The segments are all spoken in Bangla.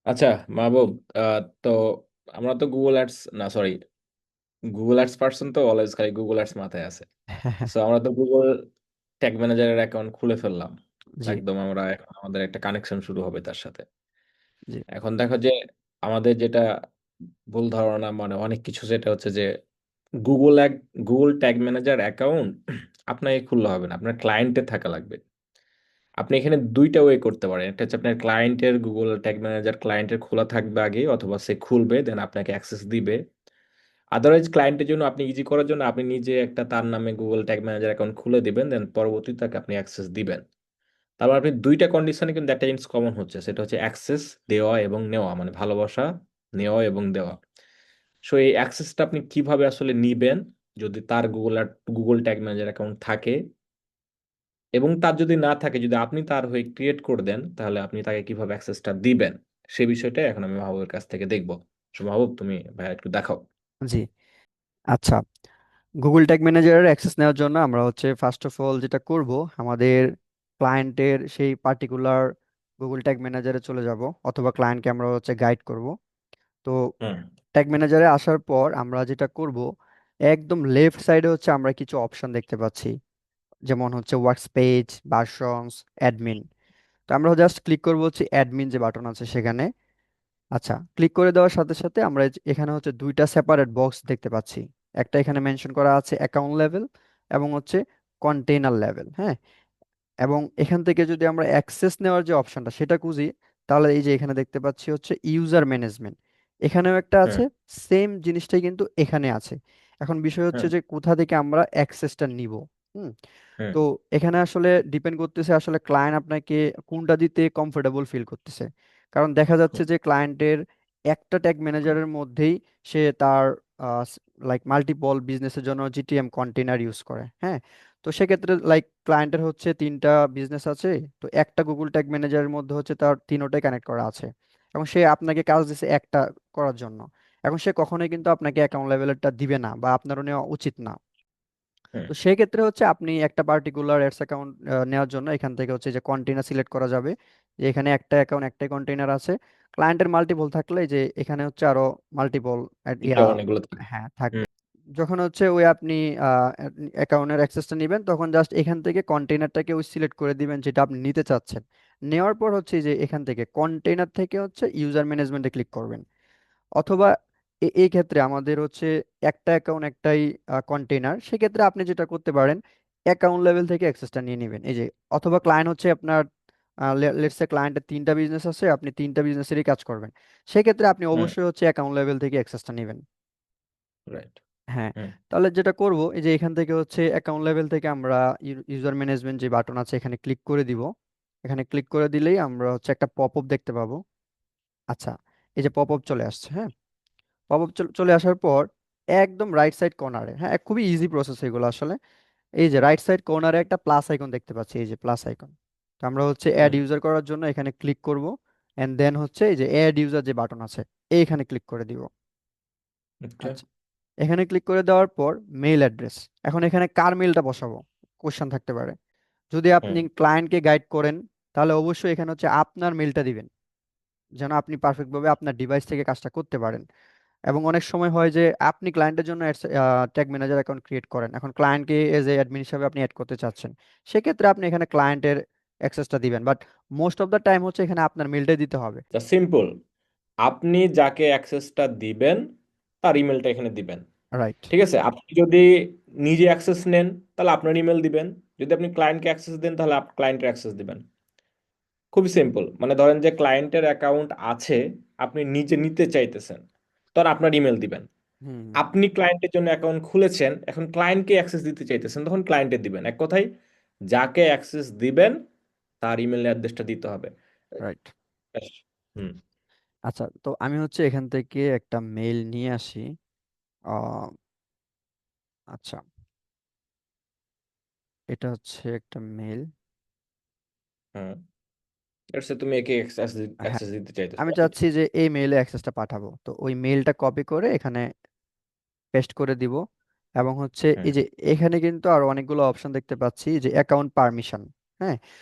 আচ্ছা মাহবুব, তো আমরা তো গুগল অ্যাডস না, সরি, গুগল অ্যাডস পার্সন তো অলওয়েজ খালি গুগল অ্যাডস মাথায় আছে। সো আমরা তো গুগল ট্যাগ ম্যানেজারের অ্যাকাউন্ট খুলে ফেললাম। জি, একদম আমরা এখন আমাদের একটা কানেকশন শুরু হবে তার সাথে। জি, এখন দেখো যে আমাদের যেটা ভুল ধারণা, মানে অনেক কিছু যেটা হচ্ছে যে গুগল এক গুগল ট্যাগ ম্যানেজার অ্যাকাউন্ট আপনাকে খুললে হবে না, আপনার ক্লায়েন্টে থাকা লাগবে। আপনি এখানে দুইটা ওয়ে করতে পারেন, একটা হচ্ছে আপনার ক্লায়েন্টের গুগল ট্যাগ ম্যানেজার ক্লায়েন্টের খোলা থাকবে আগে, অথবা সে খুলবে দেন আপনাকে অ্যাক্সেস দিবে। আদারওয়াইজ ক্লায়েন্টের জন্য আপনি ইজি করার জন্য আপনি নিজে একটা তার নামে গুগল ট্যাগ ম্যানেজার অ্যাকাউন্ট খুলে দিবেন, দেন পরবর্তীতে তাকে আপনি অ্যাক্সেস দিবেন। তারপর আপনি দুইটা কন্ডিশনে কিন্তু একটা জিনিস কমন হচ্ছে, সেটা হচ্ছে অ্যাক্সেস দেওয়া এবং নেওয়া, মানে ভালোবাসা নেওয়া এবং দেওয়া। সো এই অ্যাক্সেসটা আপনি কিভাবে আসলে নিবেন, যদি তার গুগল ট্যাগ ম্যানেজার অ্যাকাউন্ট থাকে, এবং তার যদি না থাকে, যদি আপনি তার হয়ে ক্রিয়েট করে দেন, তাহলে আপনি তাকে কিভাবে অ্যাক্সেসটা দিবেন, সে বিষয়টা এখন আমি মাহবুবের কাছ থেকে দেখবো। সো মাহবুব, তুমি ভাই একটু দেখাও। জি। আচ্ছা, গুগল ট্যাগ ম্যানেজারের অ্যাক্সেস নেওয়ার জন্য আমরা হচ্ছে ফার্স্ট অফ অল যেটা করব, আমাদের ক্লায়েন্টের সেই পার্টিকুলার গুগল ট্যাগ ম্যানেজারে চলে যাব, অথবা ক্লায়েন্টকে আমরা হচ্ছে গাইড করব। তো হুম। ট্যাগ ম্যানেজারে আসার পর আমরা যেটা করব, একদম লেফট সাইডে হচ্ছে আমরা কিছু অপশন দেখতে পাচ্ছি, যেমন হচ্ছে ওয়ার্কস পেজ, ভার্সনস, অ্যাডমিন। তো আমরা জাস্ট ক্লিক করব হচ্ছে অ্যাডমিন যে বাটন আছে সেখানে। আচ্ছা, ক্লিক করে দেওয়ার সাথে সাথে আমরা এখানে হচ্ছে দুইটা সেপারেট বক্স দেখতে পাচ্ছি। একটা এখানে মেনশন করা আছে অ্যাকাউন্ট লেভেল, এবং হচ্ছে কন্টেইনার লেভেল। হ্যাঁ, এবং এখান থেকে যদি আমরা অ্যাক্সেস নেওয়ার যে অপশনটা সেটা খুঁজি, তাহলে এই যে এখানে দেখতে পাচ্ছি হচ্ছে ইউজার ম্যানেজমেন্ট, এখানেও একটা হুম। আছে। সেম জিনিসটাই কিন্তু এখানে আছে। এখন বিষয় হচ্ছে হুম। যে কোথা থেকে আমরা অ্যাক্সেসটা নিব। হুম হুম। তো এখানে আসলে ডিপেন্ড করতেছে আসলে ক্লায়েন্ট আপনাকে কোনটা দিতে কমফোর্টেবল ফিল করতেছে। কারণ দেখা যাচ্ছে হুম। যে ক্লায়েন্টের একটা ট্যাগ ম্যানেজারের মধ্যেই সে তার লাইক মাল্টিপল বিজনেসের জন্য জিটিএম কন্টেইনার ইউজ করে। হ্যাঁ, তো সেক্ষেত্রে লাইক ক্লায়েন্টের হচ্ছে তিনটা বিজনেস আছে, তো একটা গুগল ট্যাগ ম্যানেজারের মধ্যে হচ্ছে তার তিনোটাই কানেক্ট করা আছে, এবং সে আপনাকে কাজ দিছে একটা করার জন্য। এখন সে কখনোই কিন্তু আপনাকে অ্যাকাউন্ট লেভেলেরটা দিবে না, বা আপনারও নেওয়া উচিত না। হুম। তো সেই ক্ষেত্রে হচ্ছে আপনি একটা পার্টিকুলার অ্যাডস অ্যাকাউন্ট নেওয়ার জন্য এখান থেকে হচ্ছে যে কন্টেইনার সিলেক্ট করা যাবে, যে এখানে একটা অ্যাকাউন্ট একটাই কন্টেইনার আছে। ক্লায়েন্টের মাল্টিপল থাকলে যে এখানে হচ্ছে আরো মাল্টিপল এটা ইয়া, অনেকগুলো থাকে। হ্যাঁ হুম। থাকবে। যখন হচ্ছে ওই আপনি অ্যাকাউন্টের অ্যাক্সেসটা নেবেন, তখন জাস্ট এখান থেকে কন্টেইনারটাকে ওই সিলেক্ট করে দিবেন যেটা আপনি নিতে চাচ্ছেন। নেওয়ার পর হচ্ছে যে এখান থেকে কন্টেইনার থেকে হচ্ছে ইউজার ম্যানেজমেন্টে ক্লিক করবেন। অথবা এই ক্ষেত্রে আমাদের হচ্ছে একটা অ্যাকাউন্ট একটাই কন্টেইনার, সেক্ষেত্রে আপনি যেটা করতে পারেন, অ্যাকাউন্ট লেভেল থেকে অ্যাক্সেসটা নিয়ে নেবেন। এই যে, অথবা ক্লায়েন্ট হচ্ছে আপনার, লেটস সে ক্লায়েন্টের তিনটা বিজনেস আছে, আপনি তিনটা বিজনেসেরই কাজ করবেন, সেক্ষেত্রে আপনি হুম। অবশ্যই হচ্ছে অ্যাকাউন্ট লেভেল থেকে অ্যাক্সেসটা নেবেন। রাইট। হ্যাঁ, হুম। তাহলে যেটা করব, এই যে এখান থেকে হচ্ছে অ্যাকাউন্ট লেভেল থেকে আমরা ইউজার ম্যানেজমেন্ট যে বাটন আছে এখানে ক্লিক করে দিব। এখানে ক্লিক করে দিলেই আমরা হচ্ছে একটা পপ আপ দেখতে পাবো। আচ্ছা, এই যে পপ আপ চলে আসছে। হ্যাঁ, পপ আপ চলে আসার পর একদম রাইট সাইড কর্নারে, হ্যাঁ খুবই ইজি প্রসেস এগুলো আসলে, এই যে রাইট সাইড কর্নারে একটা প্লাস আইকন দেখতে পাচ্ছি, এই যে প্লাস আইকন। তো আমরা হচ্ছে অ্যাড হুম। ইউজার করার জন্য এখানে ক্লিক করব, এন্ড দেন হচ্ছে এই যে অ্যাড ইউজার যে বাটন আছে এইখানে ক্লিক করে দিব। ওকে। আচ্ছা, এখানে ক্লিক করে দেওয়ার পর মেইল অ্যাড্রেস, এখন এখানে কার মেইলটা বসাবো কোশ্চেন থাকতে পারে। যদি আপনি হুম। ক্লায়েন্টকে গাইড করেন, তাহলে অবশ্যই এখানে হচ্ছে আপনার মেইলটা দিবেন, যেন আপনি পারফেক্টভাবে আপনার ডিভাইস থেকে কাজটা করতে পারেন। এবং অনেক সময় হয় যে আপনি ক্লায়েন্টের জন্য ট্যাগ ম্যানেজার অ্যাকাউন্ট ক্রিয়েট করেন, এখন ক্লায়েন্টকে এজ এ অ্যাডমিন হিসাবে আপনি অ্যাড করতে চাচ্ছেন, সেক্ষেত্রে আপনি এখানে ক্লায়েন্টের অ্যাক্সেসটা দিবেন, but most of the time হচ্ছে এখানে আপনার মেলটাই দিতে হবে। সিম্পল, আপনি যাকে অ্যাক্সেসটা দিবেন তার ইমেলটা এখানে দিবেন। রাইট। ঠিক আছে, আপনি যদি নিজে অ্যাক্সেস নেন তাহলে আপনার ইমেল দিবেন, যদি আপনি ক্লায়েন্টকে অ্যাক্সেস দেন তাহলে ক্লায়েন্টের অ্যাক্সেস দিবেন। খুবই সিম্পল, মানে ধরেন যে ক্লায়েন্টের অ্যাকাউন্ট আছে, আপনি নিজে নিতে চাইতেছেন, তখন আপনার ইমেল দিবেন। হুম। আপনি ক্লায়েন্টের জন্য অ্যাকাউন্ট খুলেছেন, এখন ক্লায়েন্টকে অ্যাক্সেস দিতে চাইতেছেন, তখন ক্লায়েন্টের দিবেন। এক কথায় যাকে অ্যাক্সেস দিবেন তার ইমেল অ্যাড্রেসটা দিতে হবে। রাইট। ব্যাস। হুম। আচ্ছা, তো আমি হচ্ছে এখান থেকে একটা মেইল নিয়ে আসি। আহ, আচ্ছা, এটা হচ্ছে একটা মেইল। হুম। এর তুমি একে অ্যাক্সেস হ্যাঁ, অ্যাক্সেস দিতে চাইতেছো, আমি রাইট? চাচ্ছি যে এই মেইলে অ্যাক্সেসটা পাঠাবো, তো ওই মেইলটা কপি করে এখানে পেস্ট করে দিব। এবং হচ্ছে হুম। এই যে এখানে কিন্তু আরো অনেকগুলো অপশন দেখতে পাচ্ছি, যে অ্যাকাউন্ট পারমিশন। হ্যাঁ,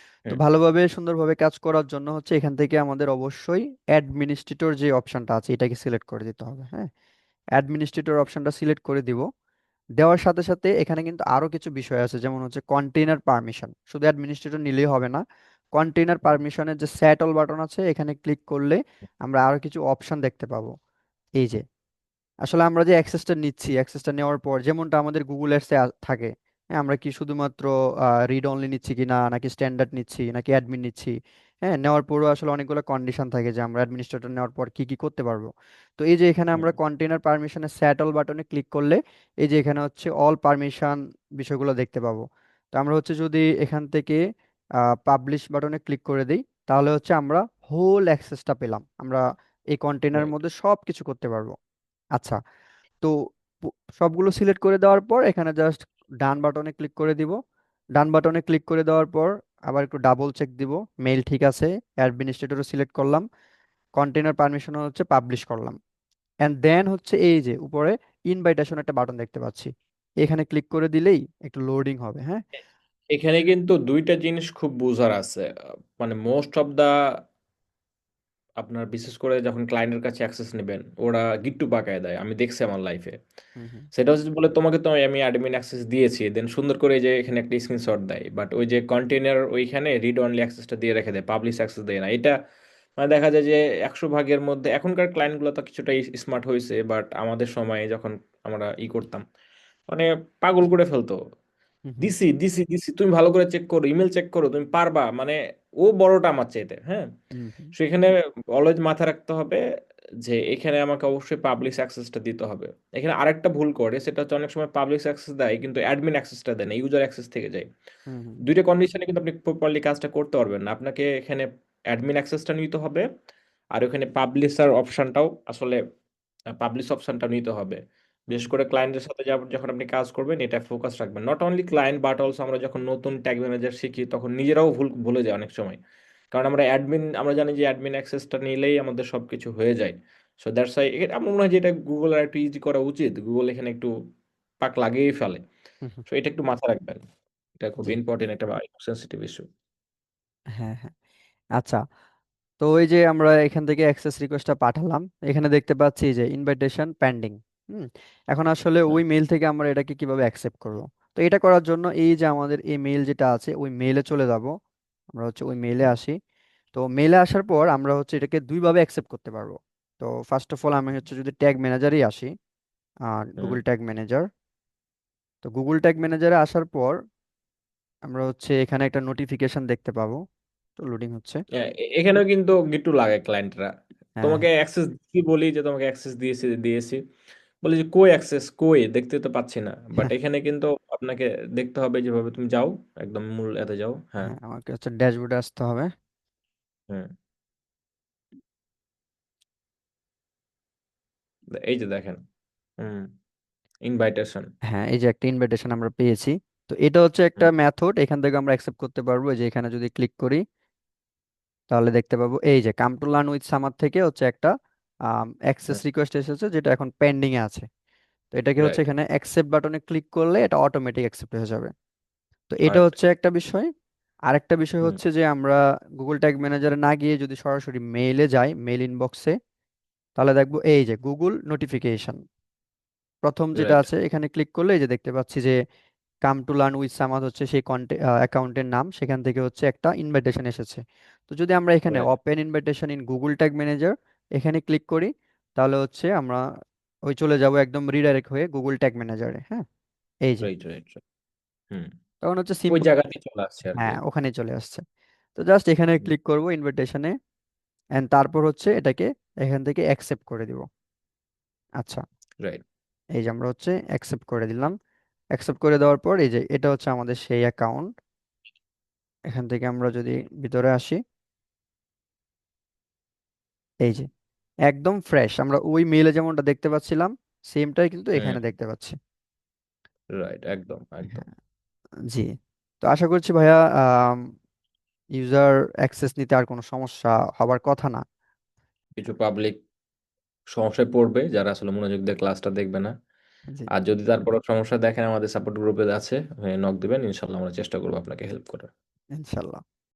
তো হুম। ভালোভাবে সুন্দরভাবে কাজ করার জন্য হচ্ছে এখান থেকে আমাদের অবশ্যই অ্যাডমিনিস্ট্রেটর যে অপশনটা আছে এটাকে সিলেক্ট করে দিতে হবে। হ্যাঁ, অ্যাডমিনিস্ট্রেটর অপশনটা সিলেক্ট করে দিব। দেওয়ার সাথে সাথে এখানে কিন্তু আরো কিছু বিষয় আছে, যেমন হচ্ছে কন্টেইনার পারমিশন। শুধু অ্যাডমিনিস্ট্রেটর নিলেই হবে না, কন্টেইনার পারমিশনের যে সেট অল বাটন আছে এখানে ক্লিক করলে আমরা আরো কিছু অপশন দেখতে পাবো। এই যে আসলে আমরা যে অ্যাক্সেসটা নিচ্ছি, অ্যাক্সেসটা নেওয়ার পর যেমনটা আমাদের গুগল এডসে থাকে, হ্যাঁ, আমরা কি শুধুমাত্র রিড অনলি নিচ্ছি কিনা, নাকি স্ট্যান্ডার্ড নিচ্ছি, নাকি অ্যাডমিন নিচ্ছি। হ্যাঁ, নেওয়ার পরও আসলে অনেকগুলো কন্ডিশন থাকে যে আমরা অ্যাডমিনিস্ট্রেটর নেওয়ার পর কি কি করতে পারবো। তো এই যে এখানে হুম। আমরা কন্টেইনার পারমিশনের সেট অল বাটনে ক্লিক করলে এই যে এখানে হচ্ছে অল পারমিশন বিষয়গুলো দেখতে পাবো। তো আমরা হচ্ছে যদি এখান থেকে পাবলিশ বাটনে ক্লিক করে দিই, তাহলে হচ্ছে আমরা হোল অ্যাক্সেসটা পেলাম, আমরা এই কন্টেইনারের রাইট। মধ্যে সব কিছু করতে পারবো। আচ্ছা, তো সবগুলো সিলেক্ট করে দেওয়ার পর এখানে জাস্ট ডান বাটনে ক্লিক করে দিব। ডান বাটনে ক্লিক করে দেওয়ার পর আবার একটু ডাবল চেক দিব, মেইল ঠিক আছে, অ্যাডমিনিস্ট্রেটরও সিলেক্ট করলাম, কন্টেইনার পারমিশন হচ্ছে পাবলিশ করলাম। এন্ড দেন হচ্ছে এই যে উপরে ইনভাইটেশন একটা বাটন দেখতে পাচ্ছি, এখানে ক্লিক করে দিলেই একটু লোডিং হবে। হ্যাঁ। এখানে কিন্তু দুইটা জিনিস খুব বোঝার আছে। মানে মোস্ট অফ দা আপনার বিশেষ করে যখন ক্লায়েন্টের কাছে অ্যাক্সেস নেবেন, ওরা গিট্টু পাকায় দেয়, আমি দেখছি আমার লাইফে। হুম হুম সেটা হচ্ছে বলে তোমাকে তো আমি অ্যাডমিন অ্যাক্সেস দিয়েছি, দেন সুন্দর করে এই যে এখানে একটা স্ক্রিনশট দেয়, বাট ওই যে কন্টেনার ওইখানে রিড অনলি অ্যাক্সেসটা দিয়ে রেখে দেয়, পাবলিশ অ্যাক্সেস দেয় না। এটা মানে দেখা যায় যে 100 ভাগের মধ্যে এখনকার ক্লায়েন্টগুলো তো কিছুটা স্মার্ট হয়েছে, বাট আমাদের সময়ে যখন আমরা করতাম, মানে পাগল করে ফেলতো। হুম হুম দিছি দিছি দিছি, তুমি ভালো করে চেক করো, ইমেল চেক করো, তুমি পারবা, মানে ও বড়টা আমার চাইতে, হ্যাঁ। হুম হুম সেখানে অলওয়েজ মাথায় রাখতে হবে যে এখানে আমাকে অবশ্যই পাবলিক অ্যাক্সেসটা দিতে হবে। এখানে আরেকটা ভুল করে, সেটা হচ্ছে অনেক সময় পাবলিক অ্যাক্সেস দেয় কিন্তু অ্যাডমিন অ্যাক্সেসটা দেয় না, ইউজার অ্যাক্সেস থেকে যায়। হুম হুম দুইটা কন্ডিশনে কিন্তু আপনি প্রপারলি কাজটা করতে পারবেন না। আপনাকে এখানে অ্যাডমিন অ্যাক্সেসটা নিতে হবে, আর ওখানে পাবলিশার অপশনটাও আসলে পাবলিশ অপশনটা নিতে হবে। হুম বিশেষ করে ক্লায়েন্টের সাথে যখন আপনি কাজ করবেন এটা ফোকাস রাখবেন, not only client but also আমরা যখন নতুন ট্যাগ ম্যানেজার শিখি তখন নিজেরাও ভুলে যায় অনেক সময়। কারণ আমরা জানি যে অ্যাডমিন অ্যাক্সেসটা নিলেই আমাদের সবকিছু হয়ে যায়। সো দ্যাটস ওয়াই আমার মনে হয় যে এটা গুগল আর একটু ইজি করা উচিত, গুগল এখানে একটু পাক লাগিয়েই ফেলে। হুম হুম, সো এটা একটু মাথায় রাখবেন, এটা খুব জি। ইম্পর্টেন্ট একটা সেন্সিটিভ ইস্যু। হ্যাঁ হ্যাঁ। আচ্ছা, তো ওই যে আমরা এখান থেকে অ্যাক্সেস রিকোয়েস্টটা পাঠালাম, এখানে দেখতে পাচ্ছি যে ইনভাইটেশন পেন্ডিং। হুম। এখন আসলে ওই মেইল থেকে আমরা এটাকে কিভাবে অ্যাকসেপ্ট করব? তো এটা করার জন্য এই যে আমাদের এই মেইল যেটা আছে ওই মেইলে চলে যাব। আমরা হচ্ছে ওই মেইলে আসি। তো মেইলে আসার পর আমরা হচ্ছে এটাকে দুইভাবে অ্যাকসেপ্ট করতে পারবো। তো ফার্স্ট অফ অল আমি হচ্ছে যদি ট্যাগ ম্যানেজারই আসি, হুম। Google tag manager. তো গুগল ট্যাগ ম্যানেজারে আসার পর আমরা হচ্ছে এখানে একটা নোটিফিকেশন দেখতে পাবো। তো লোডিং হচ্ছে। হ্যাঁ, এখানেও কিন্তু গিট্টু লাগে ক্লায়েন্টরা। হ্যাঁ তোমাকে অ্যাক্সেস কি বলি যে তোমাকে অ্যাক্সেস দিয়েছি দিয়েছি, বলি যে কই অ্যাক্সেস কই, দেখতে তো পাচ্ছি না। বাট হ্যাঁ এখানে কিন্তু আপনাকে দেখতে হবে, যেভাবে তুমি যাও একদম মূল এতে যাও, হ্যাঁ। হ্যাঁ, আমাকে হচ্ছে ড্যাশবোর্ডে আসতে হবে। হুম। এই যে দেখেন, হুম, ইনভাইটেশন। হ্যাঁ, এই যে একটা ইনভিটেশন আমরা পেয়েছি। তো এটা হচ্ছে একটা হুম। মেথড, এখান থেকে আমরা অ্যাকসেপ্ট করতে পারবো। এই যে এখানে যদি ক্লিক করি তাহলে দেখতে পাবো এই যে come to learn with Samar থেকে হচ্ছে একটা অ্যাক্সেস রিকোয়েস্ট এসেছে যেটা এখন পেন্ডিং এ আছে। তো এটাকে হচ্ছে রাইট। এখানে অ্যাকসেপ্ট বাটনে ক্লিক করলে এটা অটোমেটিক অ্যাকসেপ্ট হয়ে যাবে। তো এটা আচ্ছা। হচ্ছে একটা বিষয়। আরেকটা বিষয় হুম। হচ্ছে যে আমরা গুগল ট্যাগ ম্যানেজারে না গিয়ে যদি সরাসরি মেইলে যাই, মেইল ইনবক্সে, তাহলে দেখবো এই যে গুগল নোটিফিকেশন প্রথম যেটা রাইট। আছে এখানে ক্লিক করলে এই যে দেখতে পাচ্ছি যে come to learn with Samad হচ্ছে সেই অ্যাকাউন্টের নাম, সেখান থেকে হচ্ছে একটা ইনভাইটেশন এসেছে। তো যদি আমরা এখানে right. Open invitation in Google tag manager এখানে ক্লিক করি, তাহলে হচ্ছে আমরা ওই চলে যাব একদম রিডাইরেক্ট হয়ে গুগল ট্যাগ ম্যানেজারে। হ্যাঁ, এই যে রাইট। রাইট। হুম। তখন হচ্ছে ওই সিম্পল। জায়গাতেই চলে আসছে আর কি। হ্যাঁ, ওখানে চলে আসছে। তো জাস্ট এখানে ক্লিক করব ইনভাইটেশনে, এন্ড তারপর হচ্ছে এটাকে এখান থেকে অ্যাকসেপ্ট করে দিব। আচ্ছা, রাইট। এই যে আমরা হচ্ছে অ্যাকসেপ্ট করে দিলাম। অ্যাকসেপ্ট করে দেওয়ার পর এই যে এটা হচ্ছে আমাদের সেই অ্যাকাউন্ট। এখান থেকে আমরা যদি ভিতরে আসি, এই যে একদম ফ্রেশ আমরা ওই মেইলে যেমনটা দেখতে পাচ্ছিলাম সেমটাই কিন্তু হুম। এখানে দেখতে পাচ্ছি। রাইট। একদম একদম। হ্যাঁ, জি। তো আশা করছি ভাইয়া ইউজার অ্যাক্সেস নিতে আর কোনো সমস্যা হবার কথা না। কিছু পাবলিক সমস্যায় পড়বে যারা আসলে মনোযোগ দিয়ে ক্লাসটা দেখবে না। জি, আর যদি তারপরও সমস্যা দেখেন, আমাদের সাপোর্ট গ্রুপে আছে, নক দিবেন, ইনশাল্লাহ আমরা চেষ্টা করবো আপনাকে হেল্প করার। ইনশাল্লাহ।